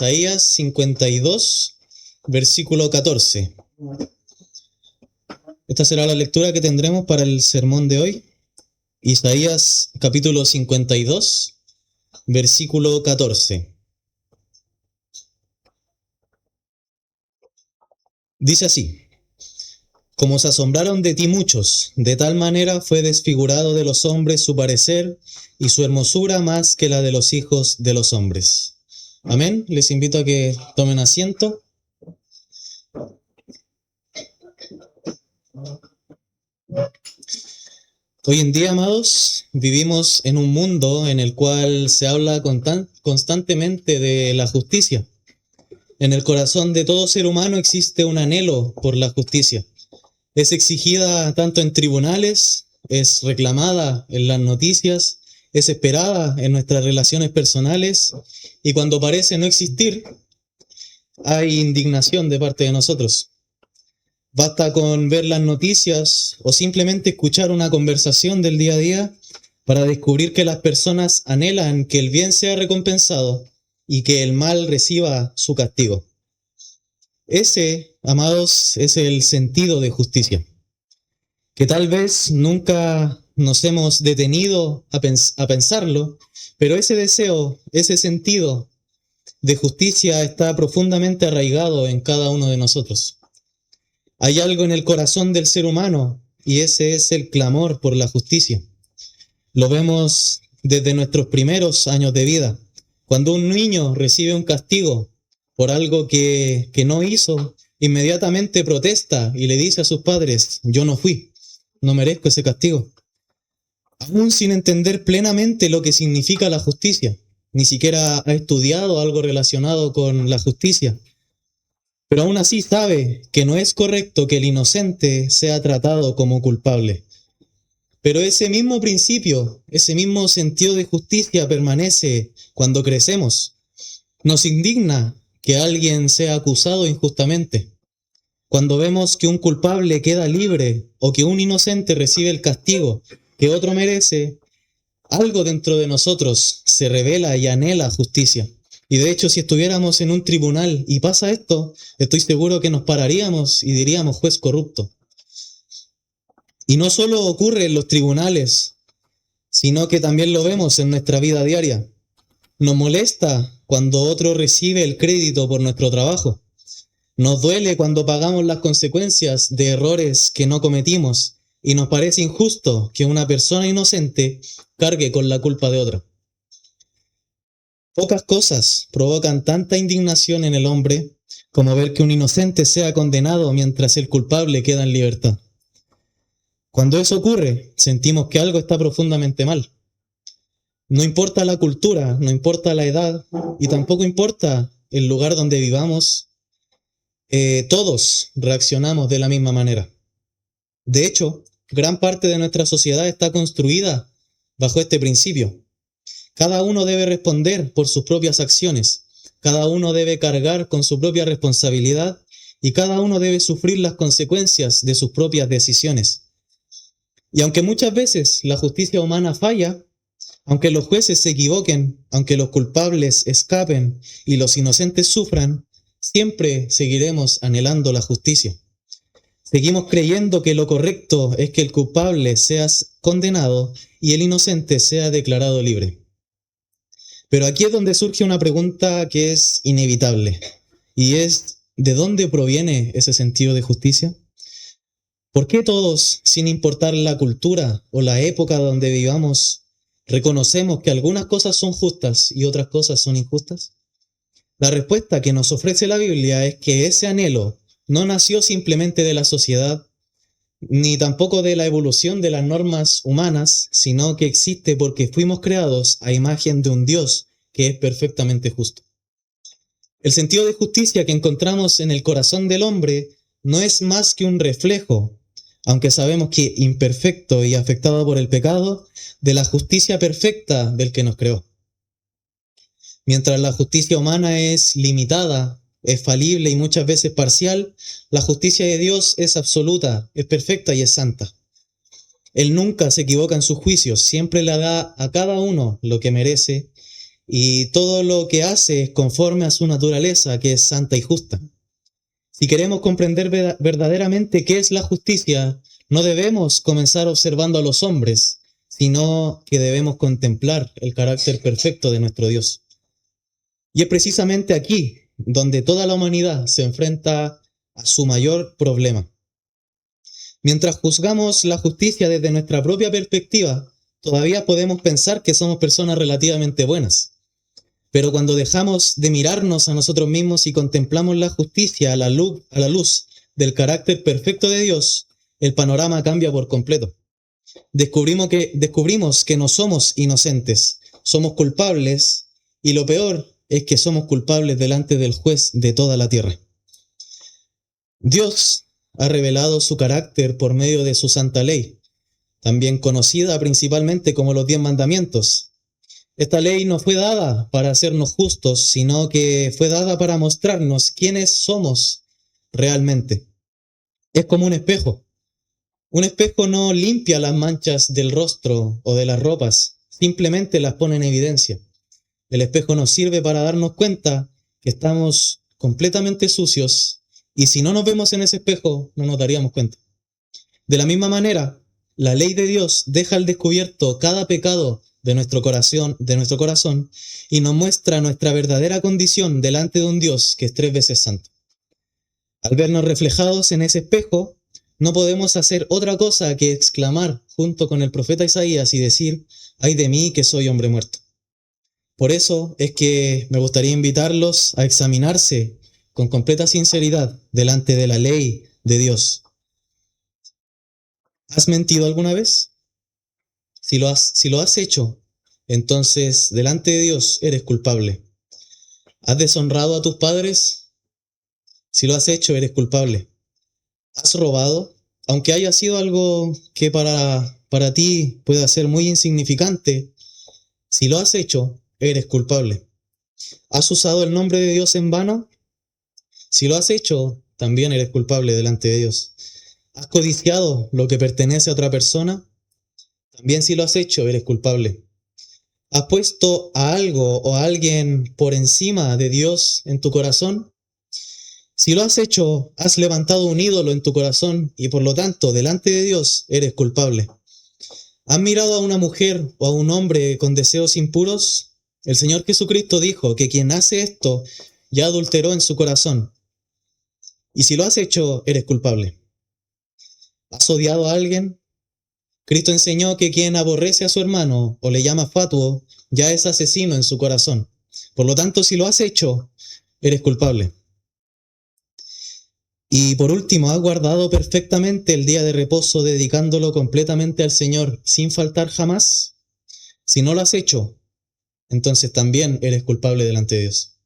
Isaías 52, versículo 14. Esta será la lectura que tendremos para el sermón de hoy. Isaías capítulo 52, versículo 14. Dice así: Como se asombraron de ti muchos, de tal manera fue desfigurado de los hombres su parecer y su hermosura más que la de los hijos de los hombres. Amén. Les invito a que tomen asiento. Hoy en día, amados, vivimos en un mundo en el cual se habla constantemente de la justicia. En el corazón de todo ser humano existe un anhelo por la justicia. Es exigida tanto en tribunales, es reclamada en las noticias, es esperada en nuestras relaciones personales, y cuando parece no existir, hay indignación de parte de nosotros. Basta con ver las noticias o simplemente escuchar una conversación del día a día para descubrir que las personas anhelan que el bien sea recompensado y que el mal reciba su castigo. Ese, amados, es el sentido de justicia, que tal vez nunca nos hemos detenido a pensarlo, pero ese deseo, ese sentido de justicia está profundamente arraigado en cada uno de nosotros. Hay algo en el corazón del ser humano y ese es el clamor por la justicia. Lo vemos desde nuestros primeros años de vida. Cuando un niño recibe un castigo por algo que no hizo, inmediatamente protesta y le dice a sus padres: yo no fui, no merezco ese castigo. Aún sin entender plenamente lo que significa la justicia, ni siquiera ha estudiado algo relacionado con la justicia. Pero aún así sabe que no es correcto que el inocente sea tratado como culpable. Pero ese mismo principio, ese mismo sentido de justicia permanece cuando crecemos. Nos indigna que alguien sea acusado injustamente. Cuando vemos que un culpable queda libre o que un inocente recibe el castigo que otro merece, algo dentro de nosotros se revela y anhela justicia. Y de hecho, si estuviéramos en un tribunal y pasa esto, estoy seguro que nos pararíamos y diríamos: juez corrupto. Y no solo ocurre en los tribunales, sino que también lo vemos en nuestra vida diaria. Nos molesta cuando otro recibe el crédito por nuestro trabajo. Nos duele cuando pagamos las consecuencias de errores que no cometimos y nos parece injusto que una persona inocente cargue con la culpa de otra. Pocas cosas provocan tanta indignación en el hombre como ver que un inocente sea condenado mientras el culpable queda en libertad. Cuando eso ocurre, sentimos que algo está profundamente mal. No importa la cultura, no importa la edad y tampoco importa el lugar donde vivamos, todos reaccionamos de la misma manera. De hecho, gran parte de nuestra sociedad está construida bajo este principio. Cada uno debe responder por sus propias acciones, cada uno debe cargar con su propia responsabilidad y cada uno debe sufrir las consecuencias de sus propias decisiones. Y aunque muchas veces la justicia humana falla, aunque los jueces se equivoquen, aunque los culpables escapen y los inocentes sufran, siempre seguiremos anhelando la justicia. Seguimos creyendo que lo correcto es que el culpable sea condenado y el inocente sea declarado libre. Pero aquí es donde surge una pregunta que es inevitable, y es: ¿de dónde proviene ese sentido de justicia? ¿Por qué todos, sin importar la cultura o la época donde vivamos, reconocemos que algunas cosas son justas y otras cosas son injustas? La respuesta que nos ofrece la Biblia es que ese anhelo no nació simplemente de la sociedad, ni tampoco de la evolución de las normas humanas, sino que existe porque fuimos creados a imagen de un Dios que es perfectamente justo. El sentido de justicia que encontramos en el corazón del hombre no es más que un reflejo, aunque sabemos que imperfecto y afectado por el pecado, de la justicia perfecta del que nos creó. Mientras la justicia humana es limitada, es falible y muchas veces parcial, la justicia de Dios es absoluta, es perfecta y es santa. Él nunca se equivoca en sus juicios, siempre le da a cada uno lo que merece y todo lo que hace es conforme a su naturaleza, que es santa y justa. Si queremos comprender verdaderamente qué es la justicia, no debemos comenzar observando a los hombres, sino que debemos contemplar el carácter perfecto de nuestro Dios. Y es precisamente aquí donde toda la humanidad se enfrenta a su mayor problema. Mientras juzgamos la justicia desde nuestra propia perspectiva, todavía podemos pensar que somos personas relativamente buenas. Pero cuando dejamos de mirarnos a nosotros mismos y contemplamos la justicia a la luz del carácter perfecto de Dios, el panorama cambia por completo. Descubrimos que no somos inocentes, somos culpables, y lo peor es que somos culpables delante del juez de toda la tierra. Dios ha revelado su carácter por medio de su santa ley, también conocida principalmente como los 10 mandamientos. Esta ley no fue dada para hacernos justos, sino que fue dada para mostrarnos quiénes somos realmente. Es como un espejo. Un espejo no limpia las manchas del rostro o de las ropas, simplemente las pone en evidencia. El espejo nos sirve para darnos cuenta que estamos completamente sucios, y si no nos vemos en ese espejo, no nos daríamos cuenta. De la misma manera, la ley de Dios deja al descubierto cada pecado de nuestro corazón y nos muestra nuestra verdadera condición delante de un Dios que es 3 veces santo. Al vernos reflejados en ese espejo, no podemos hacer otra cosa que exclamar junto con el profeta Isaías y decir: «Ay de mí, que soy hombre muerto». Por eso es que me gustaría invitarlos a examinarse con completa sinceridad delante de la ley de Dios. ¿Has mentido alguna vez? Si lo has hecho, entonces delante de Dios eres culpable. ¿Has deshonrado a tus padres? Si lo has hecho, eres culpable. ¿Has robado? Aunque haya sido algo que para ti pueda ser muy insignificante, si lo has hecho, eres culpable. ¿Has usado el nombre de Dios en vano? Si lo has hecho, también eres culpable delante de Dios. ¿Has codiciado lo que pertenece a otra persona? También si lo has hecho, eres culpable. ¿Has puesto a algo o a alguien por encima de Dios en tu corazón? Si lo has hecho, has levantado un ídolo en tu corazón y por lo tanto, delante de Dios, eres culpable. ¿Has mirado a una mujer o a un hombre con deseos impuros? El Señor Jesucristo dijo que quien hace esto ya adulteró en su corazón. Y si lo has hecho, eres culpable. ¿Has odiado a alguien? Cristo enseñó que quien aborrece a su hermano o le llama fatuo, ya es asesino en su corazón. Por lo tanto, si lo has hecho, eres culpable. Y por último, ¿has guardado perfectamente el día de reposo dedicándolo completamente al Señor sin faltar jamás? Si no lo has hecho, entonces también eres culpable delante de Dios.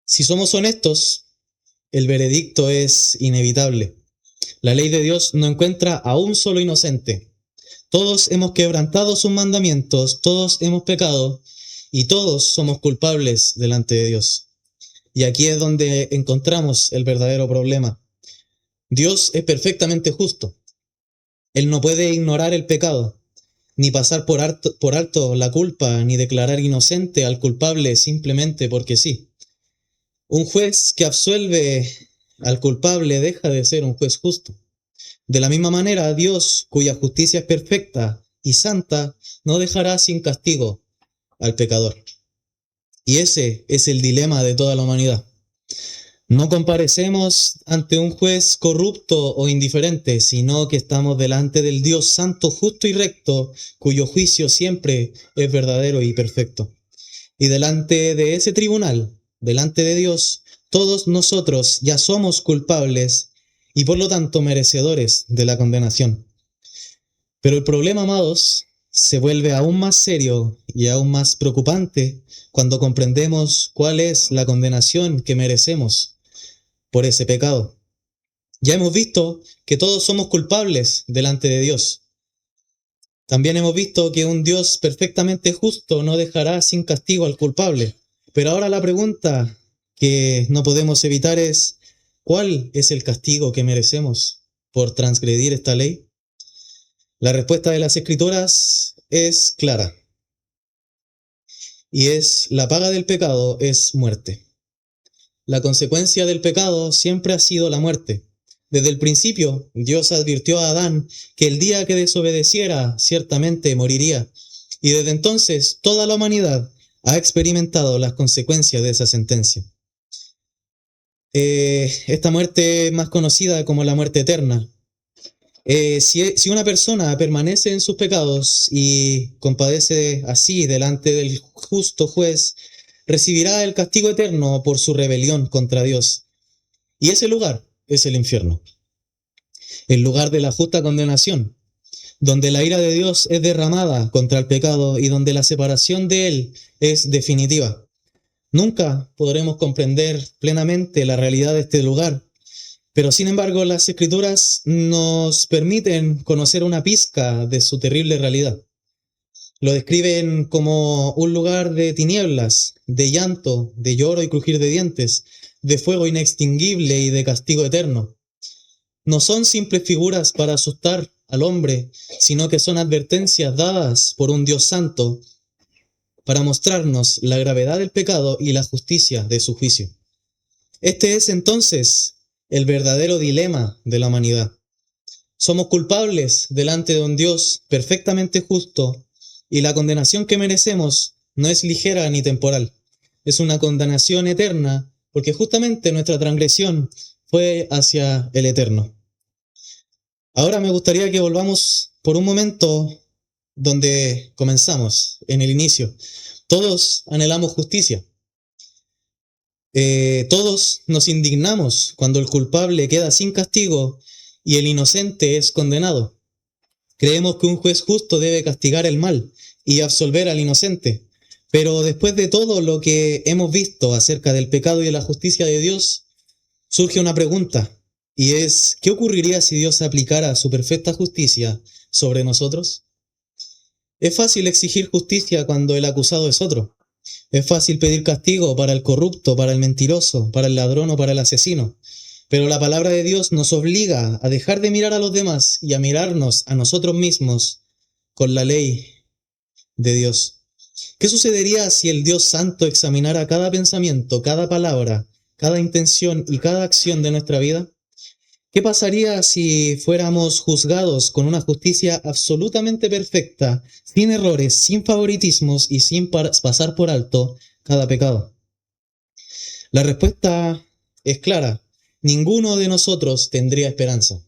Si somos honestos, el veredicto es inevitable. La ley de Dios no encuentra a un solo inocente. Todos hemos quebrantado sus mandamientos, todos hemos pecado y todos somos culpables delante de Dios. Y aquí es donde encontramos el verdadero problema. Dios es perfectamente justo. Él no puede ignorar el pecado, ni pasar por alto la culpa, ni declarar inocente al culpable simplemente porque sí. Un juez que absuelve al culpable deja de ser un juez justo. De la misma manera, Dios, cuya justicia es perfecta y santa, no dejará sin castigo al pecador. Y ese es el dilema de toda la humanidad. No comparecemos ante un juez corrupto o indiferente, sino que estamos delante del Dios santo, justo y recto, cuyo juicio siempre es verdadero y perfecto. Y delante de ese tribunal, delante de Dios, todos nosotros ya somos culpables y por lo tanto merecedores de la condenación. Pero el problema, amados, se vuelve aún más serio y aún más preocupante cuando comprendemos cuál es la condenación que merecemos por ese pecado. Ya hemos visto que todos somos culpables delante de Dios. También hemos visto que un Dios perfectamente justo no dejará sin castigo al culpable. Pero ahora la pregunta que no podemos evitar es: ¿cuál es el castigo que merecemos por transgredir esta ley? La respuesta de las Escrituras es clara. y es la paga del pecado es muerte. La consecuencia del pecado siempre ha sido la muerte. Desde el principio, Dios advirtió a Adán que el día que desobedeciera ciertamente moriría, y desde entonces toda la humanidad ha experimentado las consecuencias de esa sentencia. Esta muerte es más conocida como la muerte eterna. Si una persona permanece en sus pecados y compadece así delante del justo juez, recibirá el castigo eterno por su rebelión contra Dios. Y ese lugar es el infierno, el lugar de la justa condenación, donde la ira de Dios es derramada contra el pecado y donde la separación de él es definitiva. Nunca podremos comprender plenamente la realidad de este lugar, pero sin embargo las Escrituras nos permiten conocer una pizca de su terrible realidad. Lo describen como un lugar de tinieblas, de llanto, de lloro y crujir de dientes, de fuego inextinguible y de castigo eterno. No son simples figuras para asustar al hombre, sino que son advertencias dadas por un Dios santo para mostrarnos la gravedad del pecado y la justicia de su juicio. Este es entonces el verdadero dilema de la humanidad. Somos culpables delante de un Dios perfectamente justo y la condenación que merecemos no es ligera ni temporal. Es una condenación eterna porque justamente nuestra transgresión fue hacia el eterno. Ahora me gustaría que volvamos por un momento donde comenzamos, en el inicio. Todos anhelamos justicia. Todos nos indignamos cuando el culpable queda sin castigo y el inocente es condenado. Creemos que un juez justo debe castigar el mal y absolver al inocente. Pero después de todo lo que hemos visto acerca del pecado y de la justicia de Dios, surge una pregunta, y es, ¿qué ocurriría si Dios aplicara su perfecta justicia sobre nosotros? Es fácil exigir justicia cuando el acusado es otro. Es fácil pedir castigo para el corrupto, para el mentiroso, para el ladrón o para el asesino. Pero la palabra de Dios nos obliga a dejar de mirar a los demás y a mirarnos a nosotros mismos con la ley de Dios. ¿Qué sucedería si el Dios Santo examinara cada pensamiento, cada palabra, cada intención y cada acción de nuestra vida? ¿Qué pasaría si fuéramos juzgados con una justicia absolutamente perfecta, sin errores, sin favoritismos y sin pasar por alto cada pecado? La respuesta es clara. Ninguno de nosotros tendría esperanza.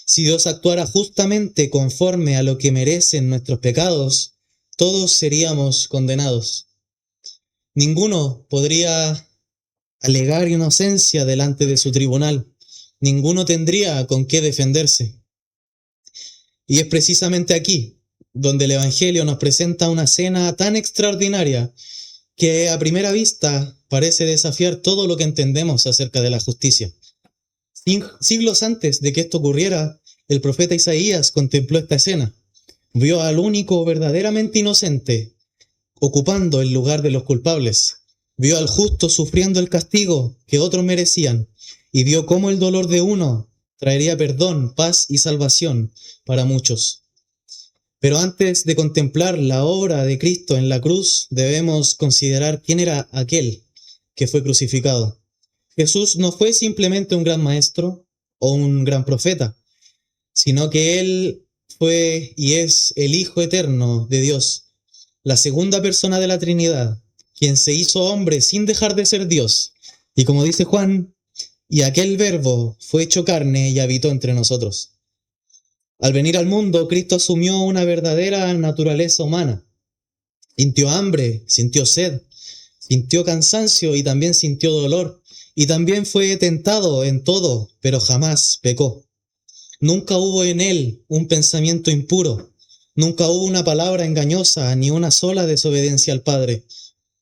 Si Dios actuara justamente conforme a lo que merecen nuestros pecados, todos seríamos condenados. Ninguno podría alegar inocencia delante de su tribunal. Ninguno tendría con qué defenderse. Y es precisamente aquí donde el Evangelio nos presenta una escena tan extraordinaria que a primera vista parece desafiar todo lo que entendemos acerca de la justicia. Siglos antes de que esto ocurriera, el profeta Isaías contempló esta escena. Vio al único verdaderamente inocente ocupando el lugar de los culpables. Vio al justo sufriendo el castigo que otros merecían y vio cómo el dolor de uno traería perdón, paz y salvación para muchos. Pero antes de contemplar la obra de Cristo en la cruz, debemos considerar quién era aquel que fue crucificado. Jesús no fue simplemente un gran maestro o un gran profeta, sino que Él fue y es el Hijo eterno de Dios, la segunda persona de la Trinidad, quien se hizo hombre sin dejar de ser Dios. Y como dice Juan, y aquel verbo fue hecho carne y habitó entre nosotros. Al venir al mundo, Cristo asumió una verdadera naturaleza humana. Sintió hambre, sintió sed, sintió cansancio y también sintió dolor. Y también fue tentado en todo, pero jamás pecó. Nunca hubo en él un pensamiento impuro. Nunca hubo una palabra engañosa, ni una sola desobediencia al Padre.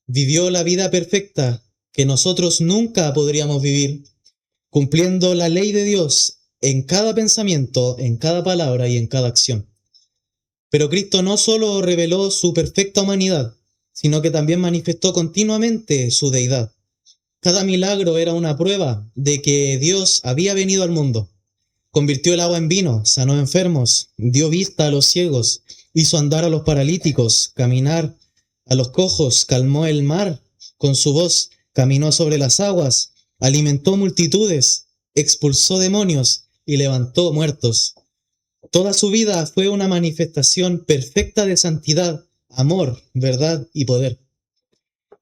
Vivió la vida perfecta que nosotros nunca podríamos vivir, cumpliendo la ley de Dios en cada pensamiento, en cada palabra y en cada acción. Pero Cristo no solo reveló su perfecta humanidad, sino que también manifestó continuamente su deidad. Cada milagro era una prueba de que Dios había venido al mundo. Convirtió el agua en vino, sanó enfermos, dio vista a los ciegos, hizo andar a los paralíticos, caminar A los cojos calmó el mar con su voz, caminó sobre las aguas, alimentó multitudes, expulsó demonios y levantó muertos. Toda su vida fue una manifestación perfecta de santidad, amor, verdad y poder.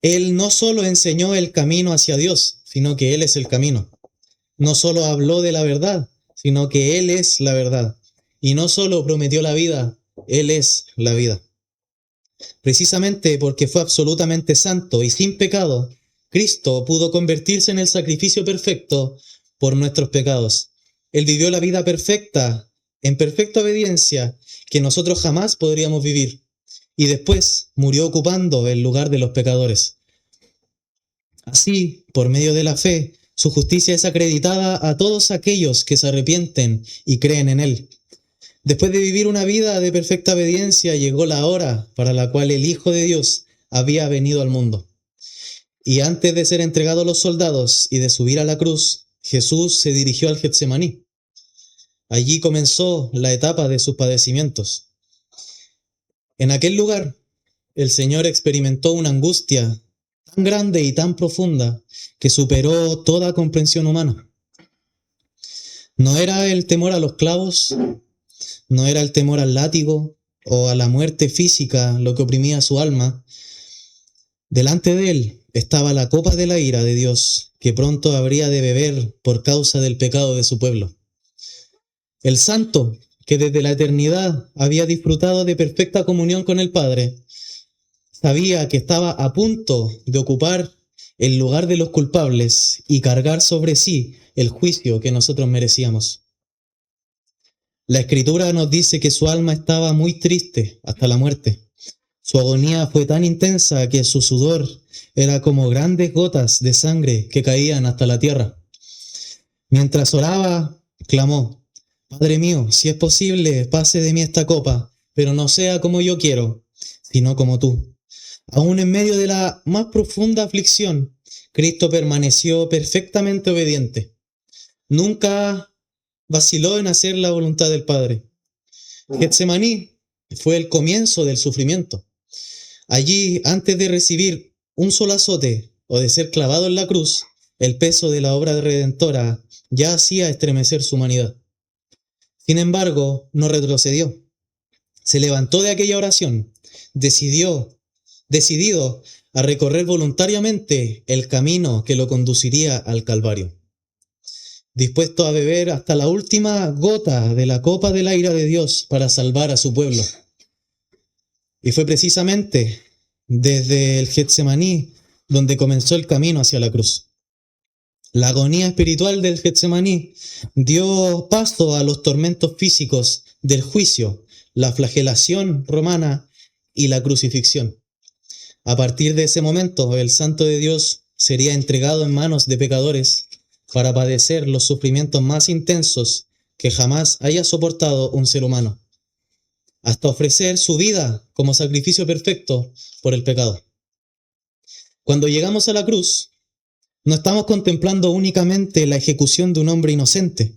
Él no solo enseñó el camino hacia Dios, sino que Él es el camino. No solo habló de la verdad, sino que Él es la verdad. Y no solo prometió la vida, Él es la vida. Precisamente porque fue absolutamente santo y sin pecado, Cristo pudo convertirse en el sacrificio perfecto por nuestros pecados. Él vivió la vida perfecta, en perfecta obediencia, que nosotros jamás podríamos vivir. Y después murió ocupando el lugar de los pecadores. Así, por medio de la fe, su justicia es acreditada a todos aquellos que se arrepienten y creen en Él. Después de vivir una vida de perfecta obediencia, llegó la hora para la cual el Hijo de Dios había venido al mundo. Y antes de ser entregado a los soldados y de subir a la cruz, Jesús se dirigió al Getsemaní. Allí comenzó la etapa de sus padecimientos. En aquel lugar, el Señor experimentó una angustia tan grande y tan profunda que superó toda comprensión humana. No era el temor a los clavos, no era el temor al látigo o a la muerte física lo que oprimía su alma. Delante de él estaba la copa de la ira de Dios que pronto habría de beber por causa del pecado de su pueblo. El santo, que desde la eternidad había disfrutado de perfecta comunión con el Padre, sabía que estaba a punto de ocupar el lugar de los culpables y cargar sobre sí el juicio que nosotros merecíamos. La Escritura nos dice que su alma estaba muy triste hasta la muerte. Su agonía fue tan intensa que su sudor era como grandes gotas de sangre que caían hasta la tierra. Mientras oraba, clamó: Padre mío, si es posible, pase de mí esta copa, pero no sea como yo quiero, sino como tú. Aún en medio de la más profunda aflicción, Cristo permaneció perfectamente obediente. Nunca vaciló en hacer la voluntad del Padre. Getsemaní fue el comienzo del sufrimiento. Allí, antes de recibir un solo azote o de ser clavado en la cruz, el peso de la obra redentora ya hacía estremecer su humanidad. Sin embargo, no retrocedió. Se levantó de aquella oración, decidido a recorrer voluntariamente el camino que lo conduciría al Calvario. Dispuesto a beber hasta la última gota de la copa de la ira de Dios para salvar a su pueblo. Y fue precisamente desde el Getsemaní donde comenzó el camino hacia la cruz. La agonía espiritual del Getsemaní dio paso a los tormentos físicos del juicio, la flagelación romana y la crucifixión. A partir de ese momento, el Santo de Dios sería entregado en manos de pecadores para padecer los sufrimientos más intensos que jamás haya soportado un ser humano, hasta ofrecer su vida como sacrificio perfecto por el pecado. Cuando llegamos a la cruz, no estamos contemplando únicamente la ejecución de un hombre inocente.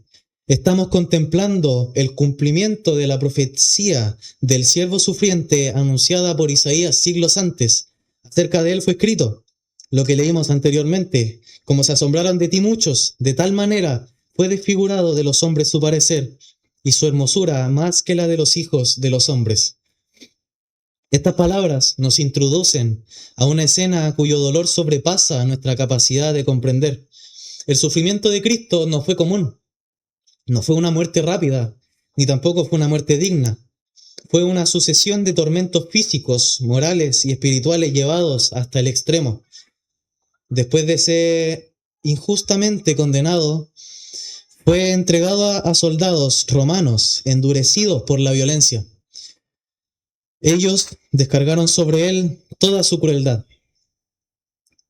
Estamos contemplando el cumplimiento de la profecía del siervo sufriente anunciada por Isaías siglos antes. Acerca de él fue escrito lo que leímos anteriormente: como se asombraron de ti muchos, de tal manera fue desfigurado de los hombres su parecer, y su hermosura más que la de los hijos de los hombres. Estas palabras nos introducen a una escena cuyo dolor sobrepasa nuestra capacidad de comprender. El sufrimiento de Cristo no fue común, no fue una muerte rápida, ni tampoco fue una muerte digna. Fue una sucesión de tormentos físicos, morales y espirituales llevados hasta el extremo. Después de ser injustamente condenado, fue entregado a soldados romanos endurecidos por la violencia. Ellos descargaron sobre él toda su crueldad.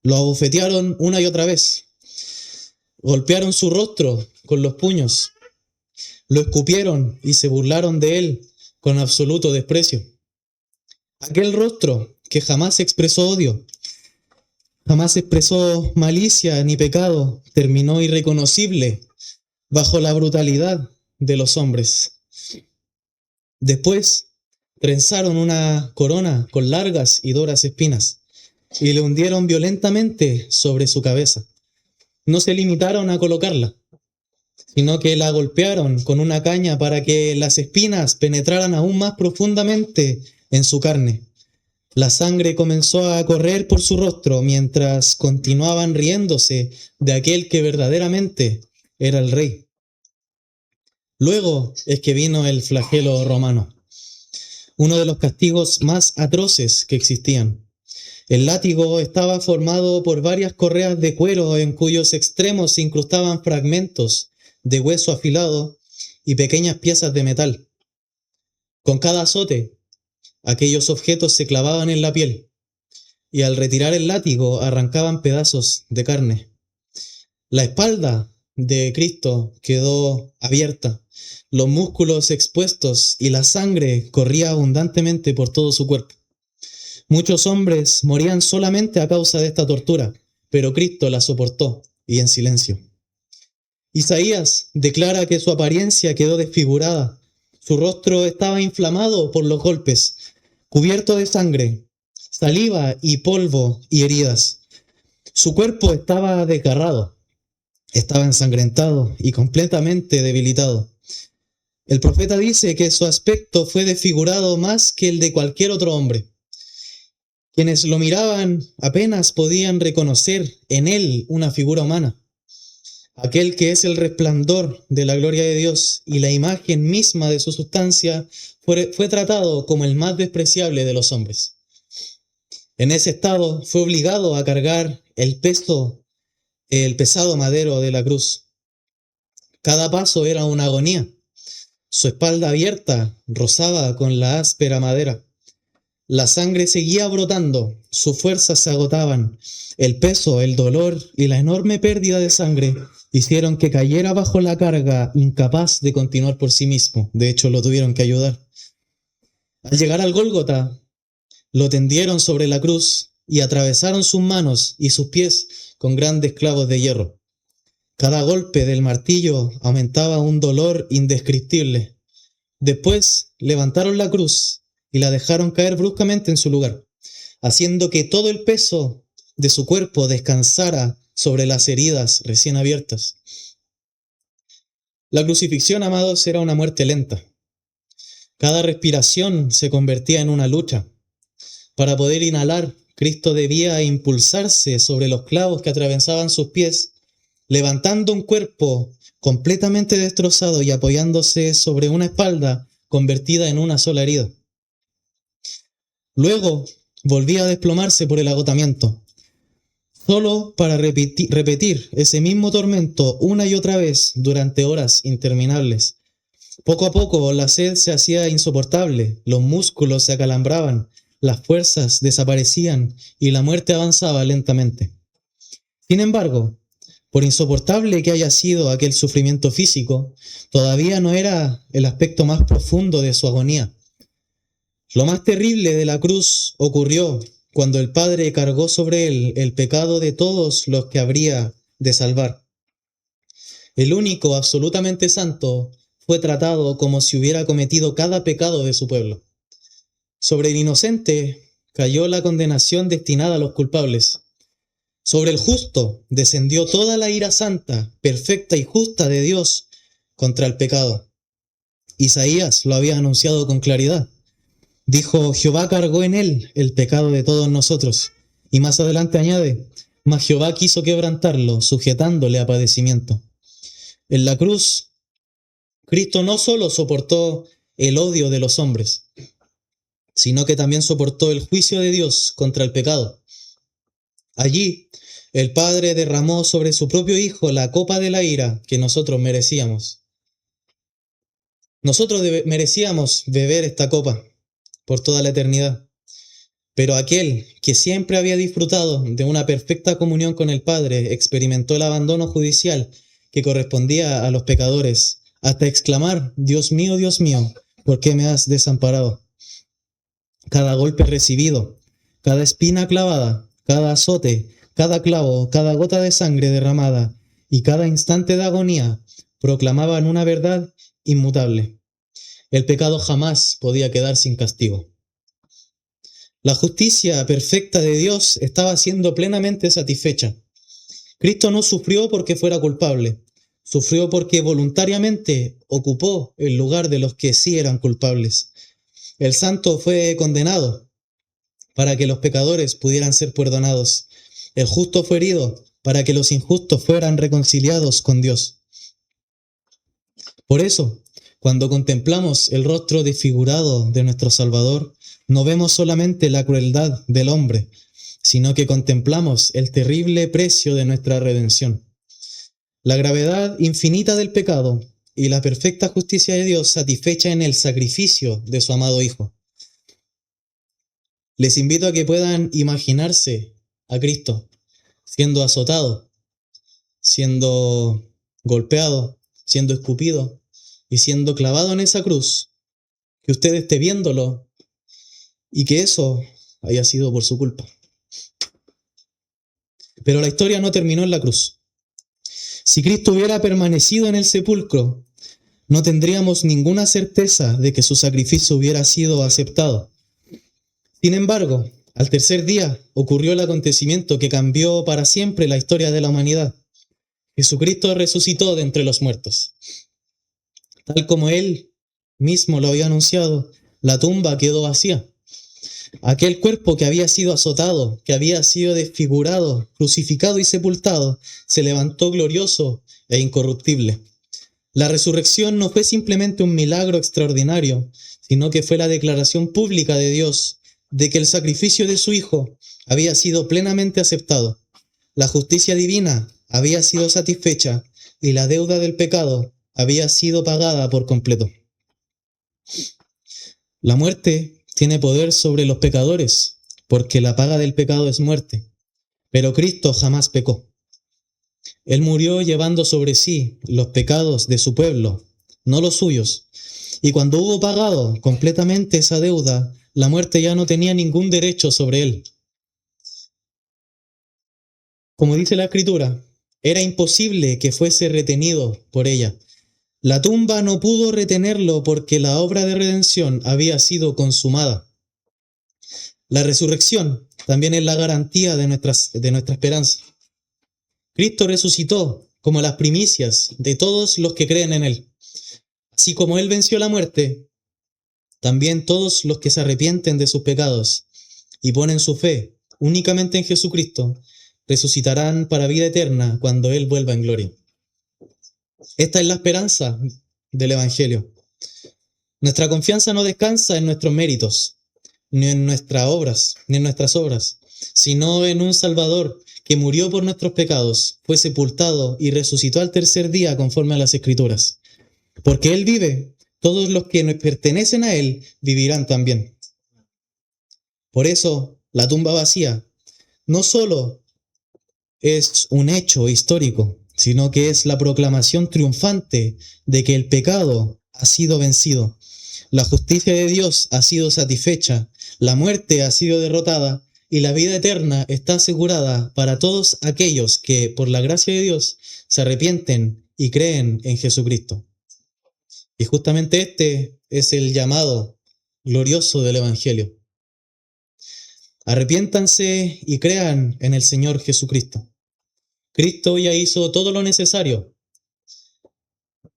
Lo abofetearon una y otra vez. Golpearon su rostro con los puños. Lo escupieron y se burlaron de él con absoluto desprecio. Aquel rostro que jamás expresó odio, jamás expresó malicia ni pecado, terminó irreconocible bajo la brutalidad de los hombres. Después trenzaron una corona con largas y duras espinas y le hundieron violentamente sobre su cabeza. No se limitaron a colocarla, sino que la golpearon con una caña para que las espinas penetraran aún más profundamente en su carne. La sangre comenzó a correr por su rostro mientras continuaban riéndose de aquel que verdaderamente era el rey. Luego es que vino el flagelo romano, uno de los castigos más atroces que existían. El látigo estaba formado por varias correas de cuero en cuyos extremos se incrustaban fragmentos de hueso afilado y pequeñas piezas de metal. Con cada azote, aquellos objetos se clavaban en la piel y al retirar el látigo arrancaban pedazos de carne. La espalda de Cristo quedó abierta, los músculos expuestos y la sangre corría abundantemente por todo su cuerpo. Muchos hombres morían solamente a causa de esta tortura, pero Cristo la soportó y en silencio. Isaías declara que su apariencia quedó desfigurada, su rostro estaba inflamado por los golpes, cubierto de sangre, saliva y polvo y heridas. Su cuerpo estaba desgarrado, estaba ensangrentado y completamente debilitado. El profeta dice que su aspecto fue desfigurado más que el de cualquier otro hombre. Quienes lo miraban apenas podían reconocer en él una figura humana. Aquel que es el resplandor de la gloria de Dios y la imagen misma de su sustancia fue tratado como el más despreciable de los hombres. En ese estado fue obligado a cargar el pesado madero de la cruz. Cada paso era una agonía. Su espalda abierta rozaba con la áspera madera. La sangre seguía brotando, sus fuerzas se agotaban. El peso, el dolor y la enorme pérdida de sangre hicieron que cayera bajo la carga, incapaz de continuar por sí mismo. De hecho, lo tuvieron que ayudar. Al llegar al Gólgota, lo tendieron sobre la cruz y atravesaron sus manos y sus pies con grandes clavos de hierro. Cada golpe del martillo aumentaba un dolor indescriptible. Después levantaron la cruz y la dejaron caer bruscamente en su lugar, haciendo que todo el peso de su cuerpo descansara sobre las heridas recién abiertas. La crucifixión, amados, era una muerte lenta. Cada respiración se convertía en una lucha. Para poder inhalar, Cristo debía impulsarse sobre los clavos que atravesaban sus pies, levantando un cuerpo completamente destrozado y apoyándose sobre una espalda convertida en una sola herida. Luego volvía a desplomarse por el agotamiento, solo para repetir ese mismo tormento una y otra vez durante horas interminables. Poco a poco la sed se hacía insoportable, los músculos se acalambraban, las fuerzas desaparecían y la muerte avanzaba lentamente. Sin embargo, por insoportable que haya sido aquel sufrimiento físico, todavía no era el aspecto más profundo de su agonía. Lo más terrible de la cruz ocurrió cuando el Padre cargó sobre él el pecado de todos los que habría de salvar. El único absolutamente santo fue tratado como si hubiera cometido cada pecado de su pueblo. Sobre el inocente cayó la condenación destinada a los culpables. Sobre el justo descendió toda la ira santa, perfecta y justa de Dios contra el pecado. Isaías lo había anunciado con claridad. Dijo, Jehová cargó en él el pecado de todos nosotros. Y más adelante añade, mas Jehová quiso quebrantarlo, sujetándole a padecimiento. En la cruz, Cristo no solo soportó el odio de los hombres, sino que también soportó el juicio de Dios contra el pecado. Allí, el Padre derramó sobre su propio Hijo la copa de la ira que nosotros merecíamos. Nosotros merecíamos beber esta copa por toda la eternidad. Pero aquel que siempre había disfrutado de una perfecta comunión con el Padre experimentó el abandono judicial que correspondía a los pecadores, hasta exclamar, Dios mío, ¿por qué me has desamparado? Cada golpe recibido, cada espina clavada, cada azote, cada clavo, cada gota de sangre derramada y cada instante de agonía proclamaban una verdad inmutable. El pecado jamás podía quedar sin castigo. La justicia perfecta de Dios estaba siendo plenamente satisfecha. Cristo no sufrió porque fuera culpable, sufrió porque voluntariamente ocupó el lugar de los que sí eran culpables. El santo fue condenado para que los pecadores pudieran ser perdonados. El justo fue herido para que los injustos fueran reconciliados con Dios. Por eso, cuando contemplamos el rostro desfigurado de nuestro Salvador, no vemos solamente la crueldad del hombre, sino que contemplamos el terrible precio de nuestra redención. La gravedad infinita del pecado y la perfecta justicia de Dios satisfecha en el sacrificio de su amado Hijo. Les invito a que puedan imaginarse a Cristo siendo azotado, siendo golpeado, siendo escupido y siendo clavado en esa cruz, que usted esté viéndolo y que eso haya sido por su culpa. Pero la historia no terminó en la cruz. Si Cristo hubiera permanecido en el sepulcro, no tendríamos ninguna certeza de que su sacrificio hubiera sido aceptado. Sin embargo, al tercer día ocurrió el acontecimiento que cambió para siempre la historia de la humanidad. Jesucristo resucitó de entre los muertos. Tal como Él mismo lo había anunciado, la tumba quedó vacía. Aquel cuerpo que había sido azotado, que había sido desfigurado, crucificado y sepultado, se levantó glorioso e incorruptible. La resurrección no fue simplemente un milagro extraordinario, sino que fue la declaración pública de Dios de que el sacrificio de su Hijo había sido plenamente aceptado. La justicia divina había sido satisfecha y la deuda del pecado había sido pagada por completo. La muerte tiene poder sobre los pecadores, porque la paga del pecado es muerte. Pero Cristo jamás pecó. Él murió llevando sobre sí los pecados de su pueblo, no los suyos. Y cuando hubo pagado completamente esa deuda, la muerte ya no tenía ningún derecho sobre él. Como dice la Escritura, era imposible que fuese retenido por ella. La tumba no pudo retenerlo porque la obra de redención había sido consumada. La resurrección también es la garantía de nuestra esperanza. Cristo resucitó como las primicias de todos los que creen en Él. Así como Él venció la muerte, también todos los que se arrepienten de sus pecados y ponen su fe únicamente en Jesucristo, resucitarán para vida eterna cuando Él vuelva en gloria. Esta es la esperanza del Evangelio. Nuestra confianza no descansa en nuestros méritos, ni en nuestras obras, sino en un Salvador que murió por nuestros pecados, fue sepultado y resucitó al tercer día conforme a las Escrituras. Porque Él vive, todos los que pertenecen a Él vivirán también. Por eso, la tumba vacía no solo es un hecho histórico, sino que es la proclamación triunfante de que el pecado ha sido vencido, la justicia de Dios ha sido satisfecha, la muerte ha sido derrotada y la vida eterna está asegurada para todos aquellos que, por la gracia de Dios, se arrepienten y creen en Jesucristo. Y justamente este es el llamado glorioso del Evangelio. Arrepiéntanse y crean en el Señor Jesucristo. Cristo ya hizo todo lo necesario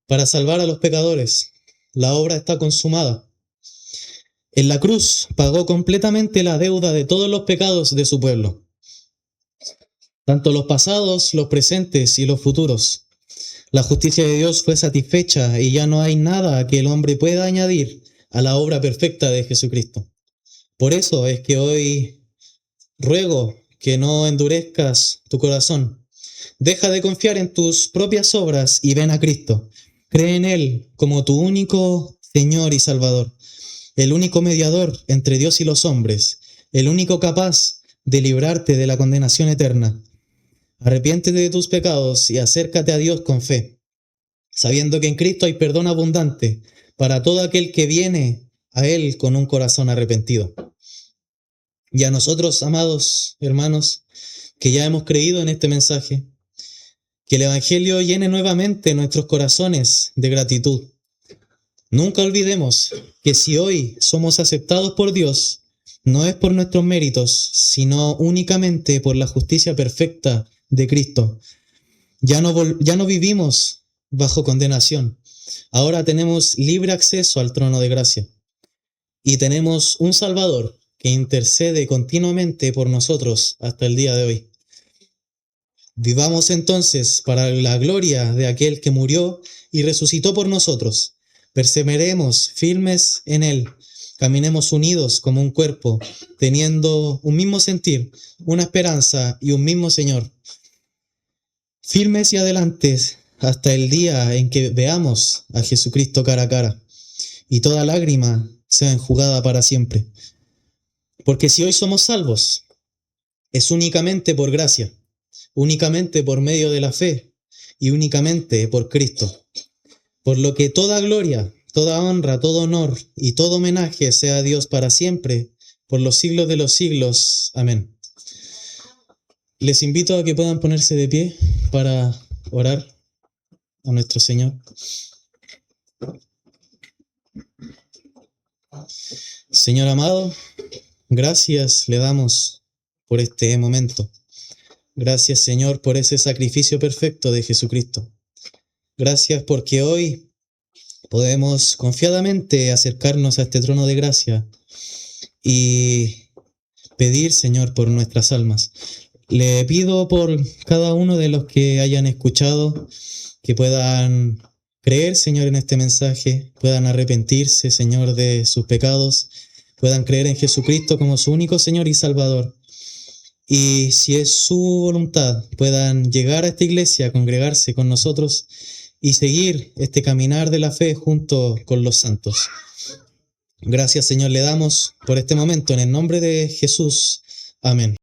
para salvar a los pecadores. La obra está consumada. En la cruz pagó completamente la deuda de todos los pecados de su pueblo, tanto los pasados, los presentes y los futuros. La justicia de Dios fue satisfecha y ya no hay nada que el hombre pueda añadir a la obra perfecta de Jesucristo. Por eso es que hoy ruego que no endurezcas tu corazón. Deja de confiar en tus propias obras y ven a Cristo. Cree en Él como tu único Señor y Salvador, el único mediador entre Dios y los hombres, el único capaz de librarte de la condenación eterna. Arrepiéntete de tus pecados y acércate a Dios con fe, sabiendo que en Cristo hay perdón abundante para todo aquel que viene a Él con un corazón arrepentido. Y a nosotros, amados hermanos, que ya hemos creído en este mensaje, que el Evangelio llene nuevamente nuestros corazones de gratitud. Nunca olvidemos que si hoy somos aceptados por Dios, no es por nuestros méritos, sino únicamente por la justicia perfecta de Cristo. Ya no vivimos bajo condenación. Ahora tenemos libre acceso al trono de gracia. Y tenemos un Salvador que intercede continuamente por nosotros hasta el día de hoy. Vivamos entonces para la gloria de aquel que murió y resucitó por nosotros. Perseveremos firmes en él. Caminemos unidos como un cuerpo, teniendo un mismo sentir, una esperanza y un mismo Señor. Firmes y adelantes hasta el día en que veamos a Jesucristo cara a cara y toda lágrima sea enjugada para siempre. Porque si hoy somos salvos, es únicamente por gracia, únicamente por medio de la fe y únicamente por Cristo. Por lo que toda gloria, toda honra, todo honor y todo homenaje sea a Dios para siempre, por los siglos de los siglos. Amén. Les invito a que puedan ponerse de pie para orar a nuestro Señor. Señor amado, gracias le damos por este momento. Gracias, Señor, por ese sacrificio perfecto de Jesucristo. Gracias porque hoy podemos confiadamente acercarnos a este trono de gracia y pedir, Señor, por nuestras almas. Le pido por cada uno de los que hayan escuchado que puedan creer, Señor, en este mensaje, puedan arrepentirse, Señor, de sus pecados, puedan creer en Jesucristo como su único Señor y Salvador. Y si es su voluntad, puedan llegar a esta iglesia, congregarse con nosotros y seguir este caminar de la fe junto con los santos. Gracias, Señor, le damos por este momento en el nombre de Jesús. Amén.